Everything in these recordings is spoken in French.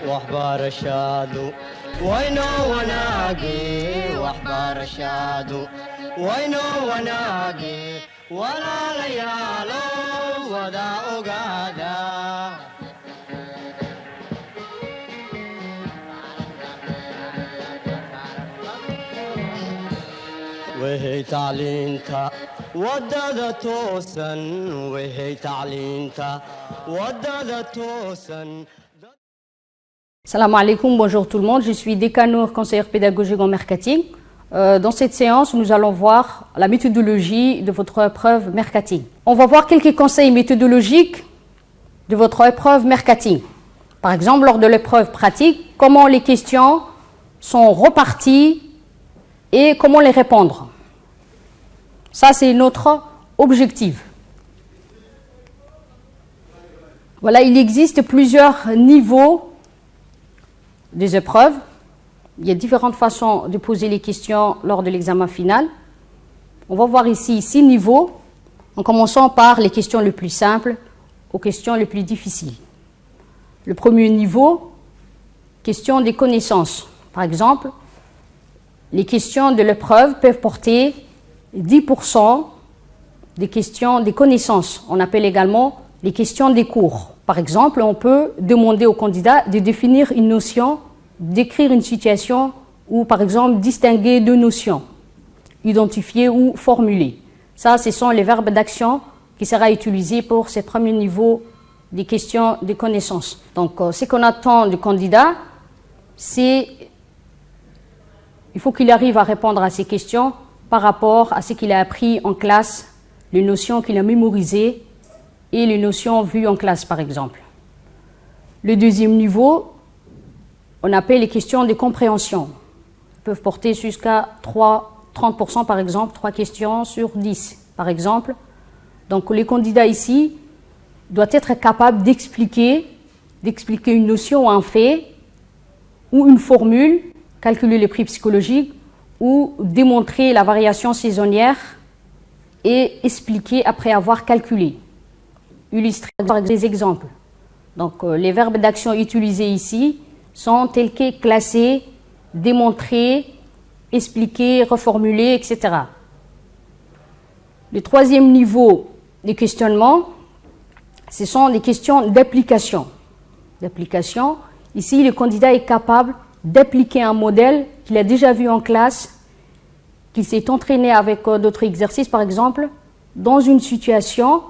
waxbarashadu waynoo wanaage waxbarashadu waynoo wanaage walaalayaalo wada ogaada وهي تعلينتا ودادة توسن وهي تعلينتا ودادة توسن. Salam alaikum, bonjour tout le monde, je suis Dekanour, conseillère pédagogique en marketing. Dans cette séance, nous allons voir la méthodologie de votre épreuve marketing. On va voir quelques conseils méthodologiques de votre épreuve marketing. Par exemple, lors de l'épreuve pratique, comment les questions sont reparties et comment les répondre. Ça, c'est notre objectif. Voilà, il existe plusieurs niveaux des épreuves. Il y a différentes façons de poser les questions lors de l'examen final. On va voir ici 6 niveaux, en commençant par les questions les plus simples aux questions les plus difficiles. Le premier niveau, question des connaissances. Par exemple, les questions de l'épreuve peuvent porter 10% des questions des connaissances. On appelle également les questions des cours. Par exemple, on peut demander au candidat de définir une notion, décrire une situation ou par exemple distinguer deux notions, identifier ou formuler. Ça, ce sont les verbes d'action qui sera utilisés pour ce premier niveau des questions des connaissances. Donc, ce qu'on attend du candidat, c'est il faut qu'il arrive à répondre à ces questions par rapport à ce qu'il a appris en classe, les notions qu'il a mémorisées et les notions vues en classe, par exemple. Le deuxième niveau, on appelle les questions de compréhension. Elles peuvent porter jusqu'à 30% par exemple, 3 questions sur 10 par exemple. Donc le candidat ici doit être capable d'expliquer une notion ou un fait ou une formule, calculer les prix psychologiques ou démontrer la variation saisonnière et expliquer après avoir calculé. Illustrer par des exemples. Donc les verbes d'action utilisés ici sont tels que classer, démontrer, expliquer, reformuler, etc. Le troisième niveau de questionnement, ce sont les questions d'application. Ici, le candidat est capable d'appliquer un modèle qu'il a déjà vu en classe, qu'il s'est entraîné avec d'autres exercices, par exemple, dans une situation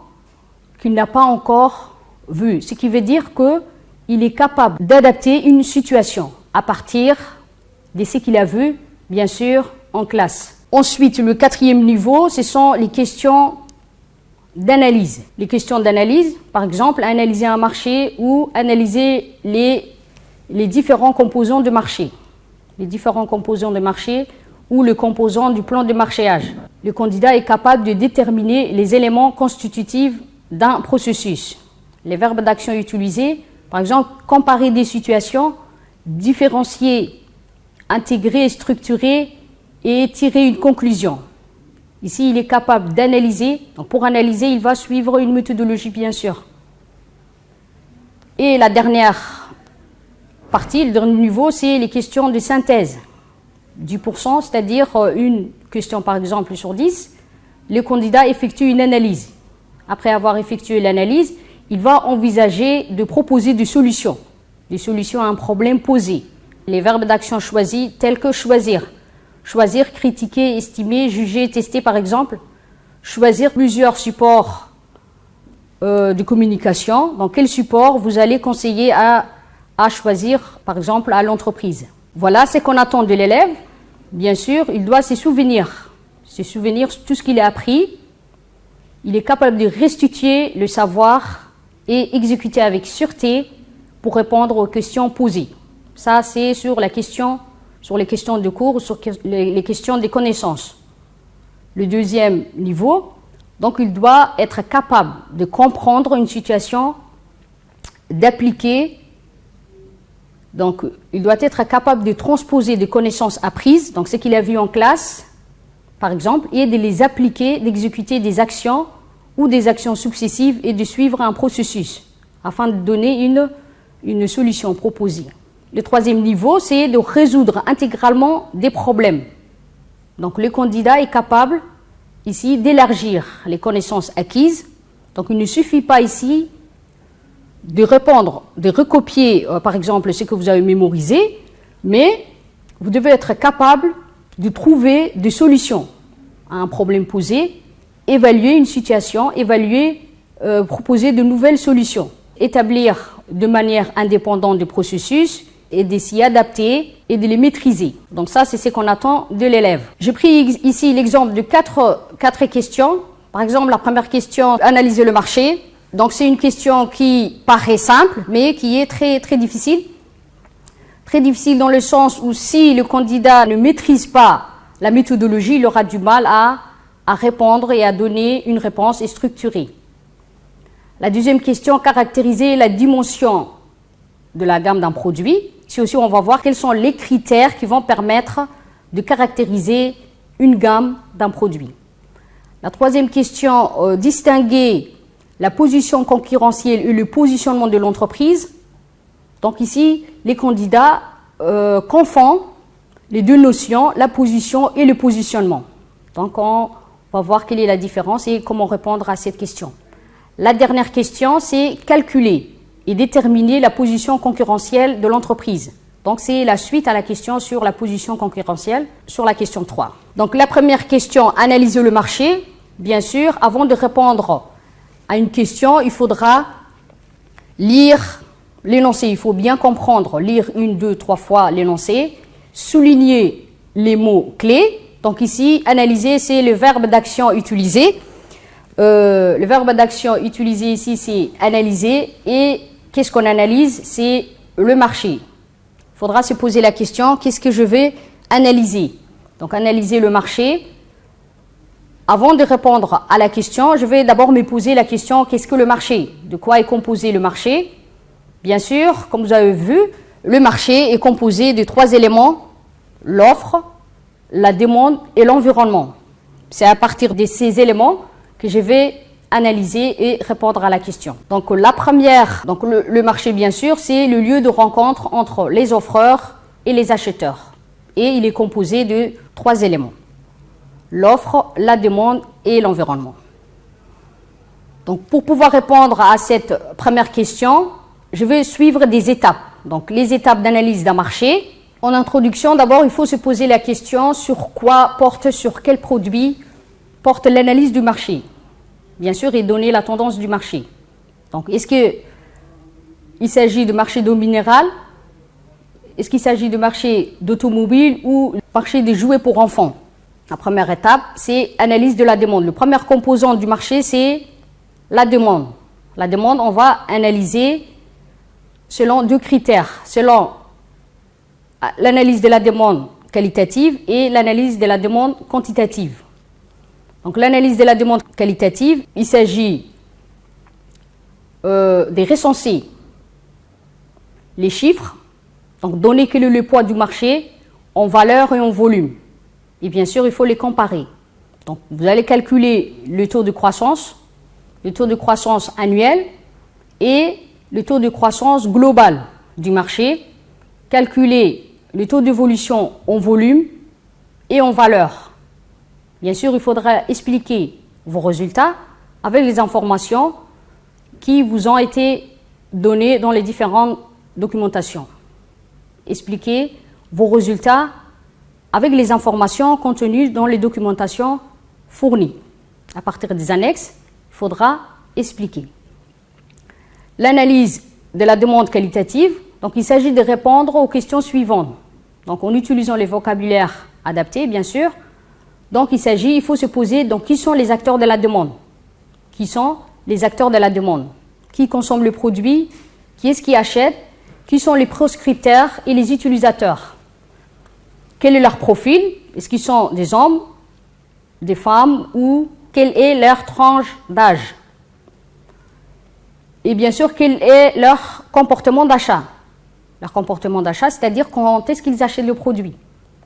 qu'il n'a pas encore vue. Ce qui veut dire qu'il est capable d'adapter une situation à partir de ce qu'il a vu, bien sûr, en classe. Ensuite, le quatrième niveau, ce sont les questions d'analyse. Les questions d'analyse, par exemple, analyser un marché ou analyser les différents composants de marché. Les différents composants de marché ou le composant du plan de marchéage. Le candidat est capable de déterminer les éléments constitutifs d'un processus. Les verbes d'action utilisés, par exemple, comparer des situations, différencier, intégrer, structurer et tirer une conclusion. Ici, il est capable d'analyser. Donc, pour analyser, il va suivre une méthodologie, bien sûr. Et la dernière partie, le dernier niveau, c'est les questions de synthèse. 10%, c'est-à-dire une question, par exemple, sur 10, le candidat effectue une analyse. Après avoir effectué l'analyse, il va envisager de proposer des solutions à un problème posé. Les verbes d'action choisis tels que choisir. Choisir, critiquer, estimer, juger, tester par exemple. Choisir plusieurs supports de communication. Dans quel support vous allez conseiller à choisir par exemple à l'entreprise. Voilà ce qu'on attend de l'élève. Bien sûr, il doit se souvenir tout ce qu'il a appris. Il est capable de restituer le savoir et exécuter avec sûreté pour répondre aux questions posées. Ça, c'est sur les questions de cours, sur les questions des connaissances. Le deuxième niveau, donc il doit être capable de comprendre une situation, d'appliquer. Donc, il doit être capable de transposer des connaissances apprises, donc ce qu'il a vu en classe, par exemple, et de les appliquer, d'exécuter des actions ou des actions successives et de suivre un processus afin de donner une solution proposée. Le troisième niveau, c'est de résoudre intégralement des problèmes. Donc le candidat est capable ici d'élargir les connaissances acquises. Donc il ne suffit pas ici de répondre, de recopier par exemple ce que vous avez mémorisé, mais vous devez être capable de trouver des solutions à un problème posé, évaluer une situation, proposer de nouvelles solutions, établir de manière indépendante des processus et de s'y adapter et de les maîtriser. Donc ça, c'est ce qu'on attend de l'élève. J'ai pris ici l'exemple de quatre questions. Par exemple, la première question, analyser le marché. Donc c'est une question qui paraît simple, mais qui est très, très difficile. Très difficile dans le sens où si le candidat ne maîtrise pas la méthodologie, il aura du mal à répondre et à donner une réponse structurée. La deuxième question, caractériser la dimension de la gamme d'un produit. Ici aussi, on va voir quels sont les critères qui vont permettre de caractériser une gamme d'un produit. La troisième question, distinguer la position concurrentielle et le positionnement de l'entreprise. Donc ici, les candidats confondent les deux notions, la position et le positionnement. Donc on va voir quelle est la différence et comment répondre à cette question. La dernière question, c'est calculer et déterminer la position concurrentielle de l'entreprise. Donc c'est la suite à la question sur la position concurrentielle, sur la question 3. Donc la première question, analyser le marché. Bien sûr, avant de répondre à une question, il faudra lire l'énoncé. Il faut bien comprendre, lire 1, 2, 3 fois l'énoncé, souligner les mots clés. Donc ici, analyser, c'est le verbe d'action utilisé. Le verbe d'action utilisé ici, c'est analyser. Et qu'est-ce qu'on analyse? C'est le marché. Il faudra se poser la question, qu'est-ce que je vais analyser? Donc analyser le marché. Avant de répondre à la question, je vais d'abord me poser la question, qu'est-ce que le marché? De quoi est composé le marché? Bien sûr, comme vous avez vu, le marché est composé de 3 éléments, l'offre, la demande et l'environnement. C'est à partir de ces éléments que je vais analyser et répondre à la question. Donc la première, donc le marché bien sûr, c'est le lieu de rencontre entre les offreurs et les acheteurs. Et il est composé de 3 éléments. L'offre, la demande et l'environnement. Donc pour pouvoir répondre à cette première question, je vais suivre des étapes. Donc les étapes d'analyse d'un marché. En introduction, d'abord, il faut se poser la question sur quel produit porte l'analyse du marché. Bien sûr, et donner la tendance du marché. Donc est-ce qu'il s'agit de marché d'eau minérale? Est-ce qu'il s'agit de marché d'automobile ou marché des jouets pour enfants? La première étape, c'est analyse de la demande. Le premier composant du marché, c'est la demande. La demande, on va analyser selon 2 critères, selon l'analyse de la demande qualitative et l'analyse de la demande quantitative. Donc l'analyse de la demande qualitative, il s'agit de recenser les chiffres, donc donner quel est le poids du marché en valeur et en volume. Et bien sûr, il faut les comparer. Donc, vous allez calculer le taux de croissance annuel et le taux de croissance global du marché, calculer le taux d'évolution en volume et en valeur. Bien sûr, il faudra expliquer vos résultats avec les informations qui vous ont été données dans les différentes documentations. Expliquer vos résultats avec les informations contenues dans les documentations fournies. À partir des annexes, il faudra expliquer. L'analyse de la demande qualitative, donc il s'agit de répondre aux questions suivantes. Donc en utilisant les vocabulaires adaptés, bien sûr. Donc il faut se poser, donc qui sont les acteurs de la demande? Qui sont les acteurs de la demande? Qui consomme le produit? Qui est-ce qui achète? Qui sont les proscripteurs et les utilisateurs? Quel est leur profil? Est-ce qu'ils sont des hommes, des femmes ou quelle est leur tranche d'âge? Et bien sûr, quel est leur comportement d'achat? Leur comportement d'achat, c'est-à-dire quand est-ce qu'ils achètent le produit?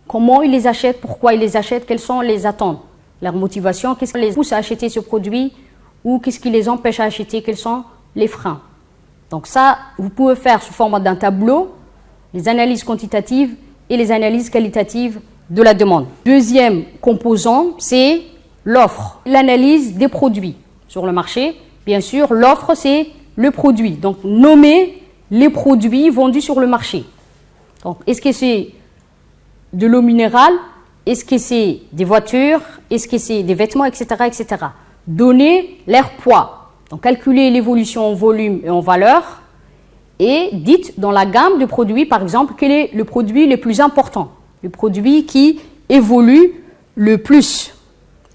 Comment ils les achètent? Pourquoi ils les achètent? Quelles sont les attentes? Leur motivation? Qu'est-ce qui les pousse à acheter ce produit? Ou qu'est-ce qui les empêche à acheter? Quels sont les freins? Donc ça, vous pouvez faire sous forme d'un tableau les analyses quantitatives et les analyses qualitatives de la demande. Deuxième composant, c'est l'offre, l'analyse des produits sur le marché. Bien sûr, l'offre, c'est le produit. Donc, nommer les produits vendus sur le marché. Donc, est-ce que c'est de l'eau minérale? Est-ce que c'est des voitures? Est-ce que c'est des vêtements, etc., etc. Donner leur poids. Donc, calculer l'évolution en volume et en valeur. Et dites dans la gamme de produits, par exemple, quel est le produit le plus important, le produit qui évolue le plus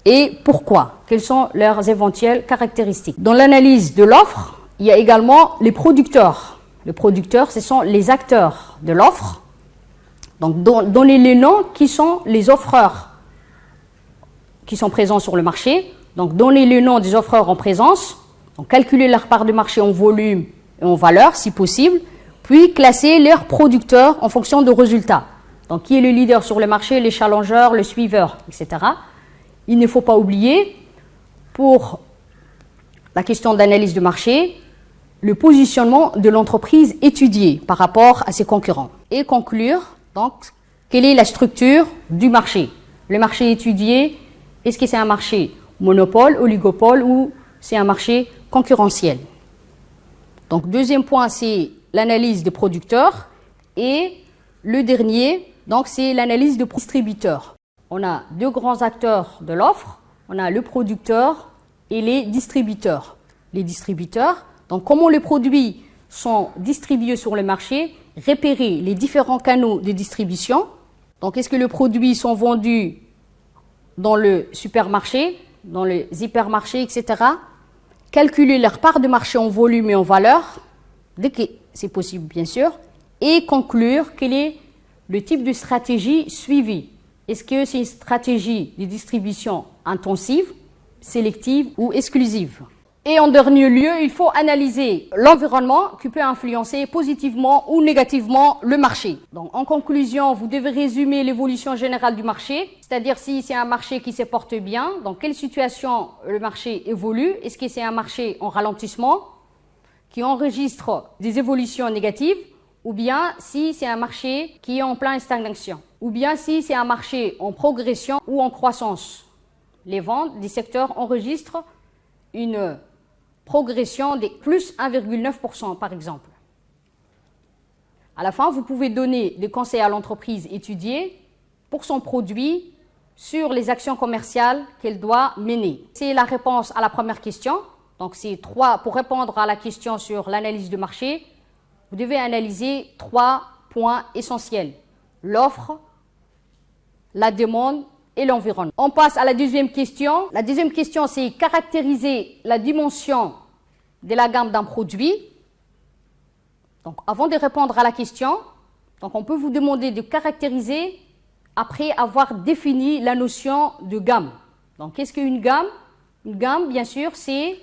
et pourquoi, quelles sont leurs éventuelles caractéristiques. Dans l'analyse de l'offre, il y a également les producteurs. Les producteurs, ce sont les acteurs de l'offre. Donc, donnez les noms qui sont les offreurs qui sont présents sur le marché. Donc, donnez les noms des offreurs en présence. Donc, calculez leur part de marché en volume et en valeur, si possible. Puis, classez leurs producteurs en fonction de résultats. Donc, qui est le leader sur le marché, les challengers, le suiveur, etc. Il ne faut pas oublier, pour la question d'analyse de marché, le positionnement de l'entreprise étudiée par rapport à ses concurrents. Et conclure, donc, quelle est la structure du marché? Le marché étudié, est-ce que c'est un marché monopole, oligopole ou c'est un marché concurrentiel? Donc, deuxième point, c'est l'analyse des producteurs. Et le dernier, donc, c'est l'analyse des distributeurs. On a deux grands acteurs de l'offre. On a le producteur et les distributeurs. Les distributeurs, donc comment les produits sont distribués sur le marché, repérer les différents canaux de distribution. Donc, est-ce que les produits sont vendus dans le supermarché, dans les hypermarchés, etc. Calculer leur part de marché en volume et en valeur, dès que c'est possible, bien sûr, et conclure quel est le type de stratégie suivie. Est-ce que c'est une stratégie de distribution intensive, sélective ou exclusive? Et en dernier lieu, il faut analyser l'environnement qui peut influencer positivement ou négativement le marché. Donc, en conclusion, vous devez résumer l'évolution générale du marché, c'est-à-dire si c'est un marché qui se porte bien, dans quelle situation le marché évolue, est-ce que c'est un marché en ralentissement qui enregistre des évolutions négatives, ou bien si c'est un marché qui est en pleine stagnation, ou bien si c'est un marché en progression ou en croissance. Les ventes des secteurs enregistrent une progression de plus 1,9% par exemple. À la fin, vous pouvez donner des conseils à l'entreprise étudiée pour son produit sur les actions commerciales qu'elle doit mener. C'est la réponse à la première question. Donc, c'est trois. Pour répondre à la question sur l'analyse de marché, vous devez analyser 3 points essentiels: l'offre, la demande et l'environnement. On passe à la deuxième question. La deuxième question, c'est caractériser la dimension de la gamme d'un produit. Donc, avant de répondre à la question, donc on peut vous demander de caractériser après avoir défini la notion de gamme. Donc, qu'est-ce qu'une gamme? Une gamme, bien sûr, c'est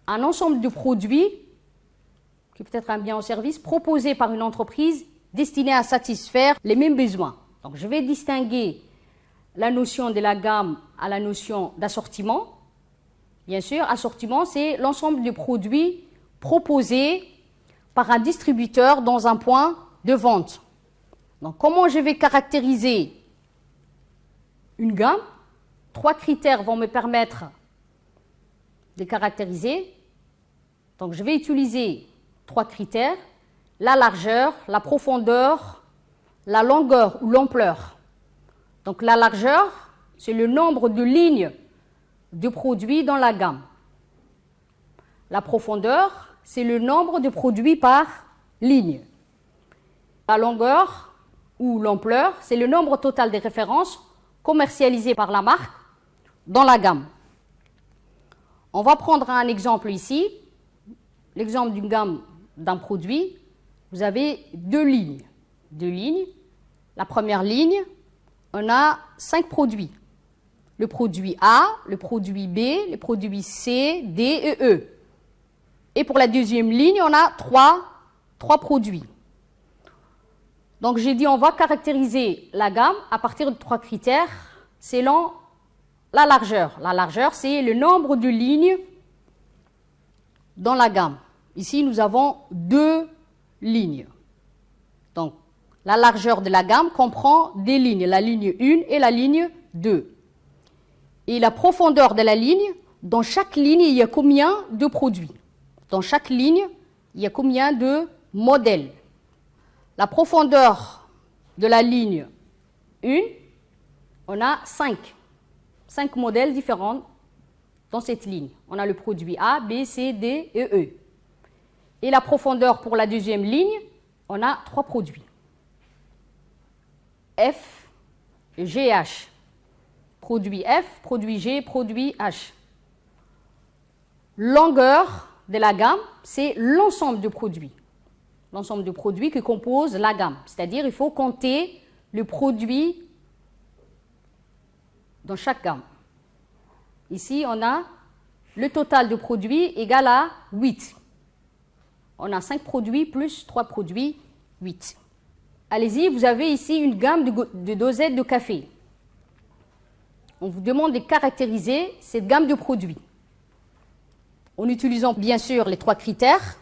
un ensemble de produits, qui peut être un bien ou service, proposé par une entreprise destinée à satisfaire les mêmes besoins. Donc, je vais distinguer la notion de la gamme à la notion d'assortiment. Bien sûr, assortiment, c'est l'ensemble de produits proposés par un distributeur dans un point de vente. Donc, comment je vais caractériser une gamme? 3 critères vont me permettre de caractériser. Donc, je vais utiliser 3 critères: la largeur, la profondeur, la longueur ou l'ampleur. Donc, la largeur, c'est le nombre de lignes de produits dans la gamme. La profondeur, c'est le nombre de produits par ligne. La longueur ou l'ampleur, c'est le nombre total des références commercialisées par la marque dans la gamme. On va prendre un exemple ici, l'exemple d'une gamme d'un produit. Vous avez 2 lignes. 2 lignes. La première ligne, on a 5 produits. Le produit A, le produit B, les produits C, D et E. Et pour la deuxième ligne, on a 3 produits. Donc, j'ai dit on va caractériser la gamme à partir de 3 critères selon la largeur. La largeur, c'est le nombre de lignes dans la gamme. Ici, nous avons 2 lignes. Donc, la largeur de la gamme comprend des lignes, la ligne 1 et la ligne 2. Et la profondeur de la ligne, dans chaque ligne, il y a combien de produits? Dans chaque ligne, il y a combien de modèles? La profondeur de la ligne 1, on a 5 modèles différents dans cette ligne. On a le produit A, B, C, D et E. Et la profondeur pour la deuxième ligne, on a 3 produits. F, G, H. Produit F, produit G, produit H. Longueur de la gamme, c'est l'ensemble de produits. L'ensemble de produits qui composent la gamme. C'est-à-dire, il faut compter le produit dans chaque gamme. Ici, on a le total de produits égal à 8. On a 5 produits plus 3 produits, 8. Allez-y, vous avez ici une gamme de dosettes de café. On vous demande de caractériser cette gamme de produits. En utilisant bien sûr les 3 critères,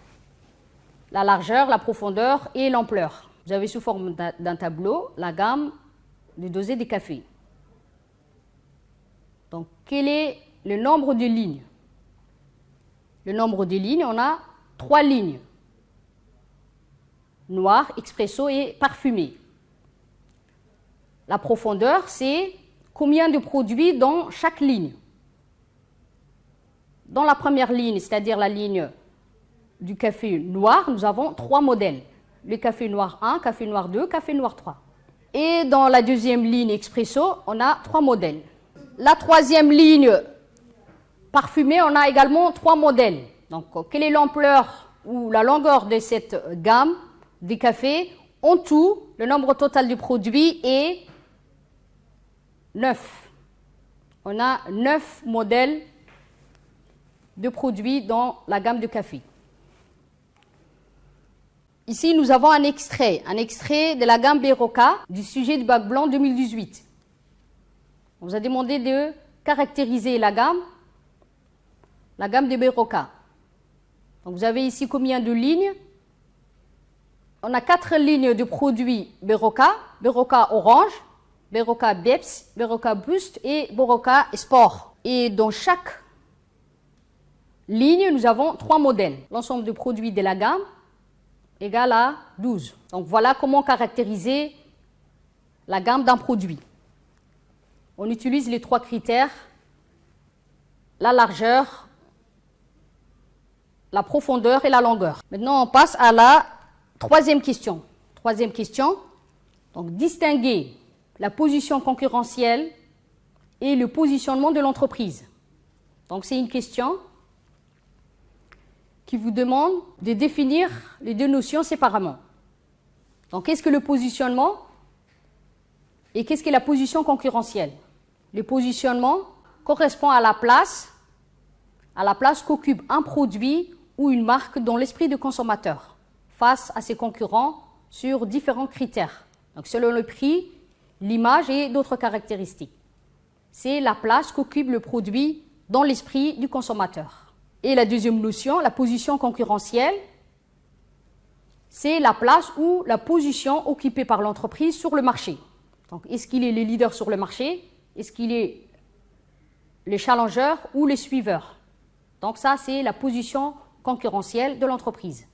la largeur, la profondeur et l'ampleur. Vous avez sous forme d'un tableau la gamme de dosettes de café. Donc, quel est le nombre de lignes? Le nombre de lignes, on a 3 lignes. Noir, expresso et parfumé. La profondeur, c'est combien de produits dans chaque ligne. Dans la première ligne, c'est-à-dire la ligne du café noir, nous avons 3 modèles. Le café noir 1, café noir 2, café noir 3. Et dans la deuxième ligne expresso, on a 3 modèles. La troisième ligne parfumée, on a également 3 modèles. Donc, quelle est l'ampleur ou la longueur de cette gamme des cafés? En tout, le nombre total de produits est 9. On a 9 modèles de produits dans la gamme de café. Ici, nous avons un extrait de la gamme Berocca du sujet du bac blanc 2018. On vous a demandé de caractériser la gamme de Berocca. Donc, vous avez ici combien de lignes? On a 4 lignes de produits Berocca, Berocca Orange, Berocca Beps, Berocca Boost et Berocca Sport. Et dans chaque ligne, nous avons 3 modèles. L'ensemble de produits de la gamme égale à 12. Donc voilà comment caractériser la gamme d'un produit. On utilise les 3 critères, la largeur, la profondeur et la longueur. Maintenant, on passe à la troisième question. Troisième question, donc distinguer la position concurrentielle et le positionnement de l'entreprise. Donc c'est une question qui vous demande de définir les 2 notions séparément. Donc qu'est-ce que le positionnement et qu'est-ce que la position concurrentielle? Le positionnement correspond à la place qu'occupe un produit ou une marque dans l'esprit du consommateur face à ses concurrents sur différents critères. Donc selon le prix, l'image et d'autres caractéristiques. C'est la place qu'occupe le produit dans l'esprit du consommateur. Et la deuxième notion, la position concurrentielle, c'est la place ou la position occupée par l'entreprise sur le marché. Donc, est-ce qu'il est le leader sur le marché? Est-ce qu'il est le challenger ou le suiveur? Donc, ça, c'est la position concurrentielle de l'entreprise.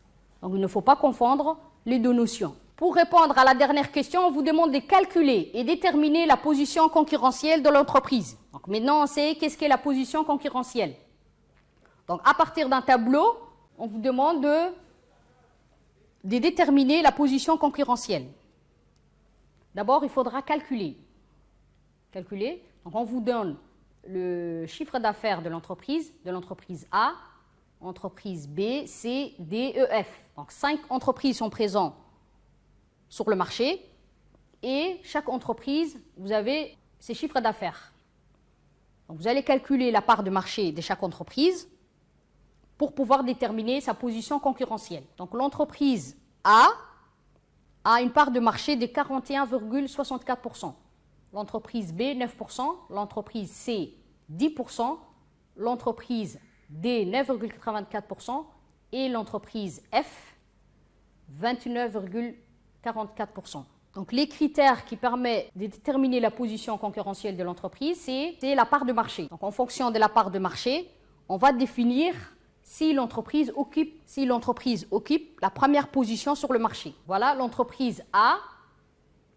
Donc, il ne faut pas confondre les 2 notions. Pour répondre à la dernière question, on vous demande de calculer et déterminer la position concurrentielle de l'entreprise. Donc, maintenant, on sait qu'est-ce qu'est la position concurrentielle. Donc, à partir d'un tableau, on vous demande de déterminer la position concurrentielle. D'abord, il faudra calculer. Donc, on vous donne le chiffre d'affaires de l'entreprise A, entreprise B, C, D, E, F. Donc, 5 entreprises sont présentes sur le marché et chaque entreprise, vous avez ses chiffres d'affaires. Donc, vous allez calculer la part de marché de chaque entreprise pour pouvoir déterminer sa position concurrentielle. Donc, l'entreprise A a une part de marché de 41,64%. L'entreprise B, 9%. L'entreprise C, 10%. L'entreprise D, 9,84%. Et l'entreprise F, 29,86%. 44%. Donc, les critères qui permettent de déterminer la position concurrentielle de l'entreprise, c'est la part de marché. Donc, en fonction de la part de marché, on va définir si l'entreprise occupe la première position sur le marché. Voilà, l'entreprise A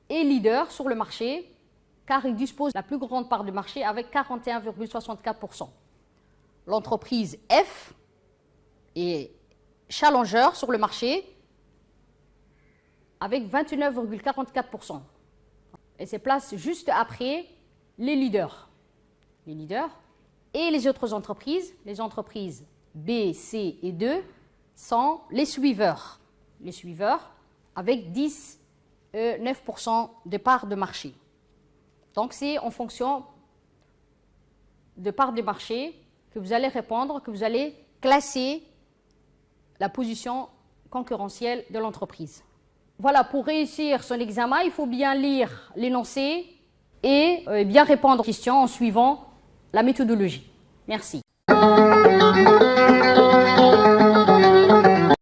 est leader sur le marché car il dispose de la plus grande part de marché avec 41,64%. L'entreprise F est challenger sur le marché avec 29,44%. Elle se place juste après les leaders. Les leaders et les autres entreprises, les entreprises B, C et 2 sont les suiveurs. Les suiveurs avec 9% de part de marché. Donc, c'est en fonction de part de marché que vous allez répondre, que vous allez classer la position concurrentielle de l'entreprise. Voilà, pour réussir son examen, il faut bien lire l'énoncé et bien répondre aux questions en suivant la méthodologie. Merci.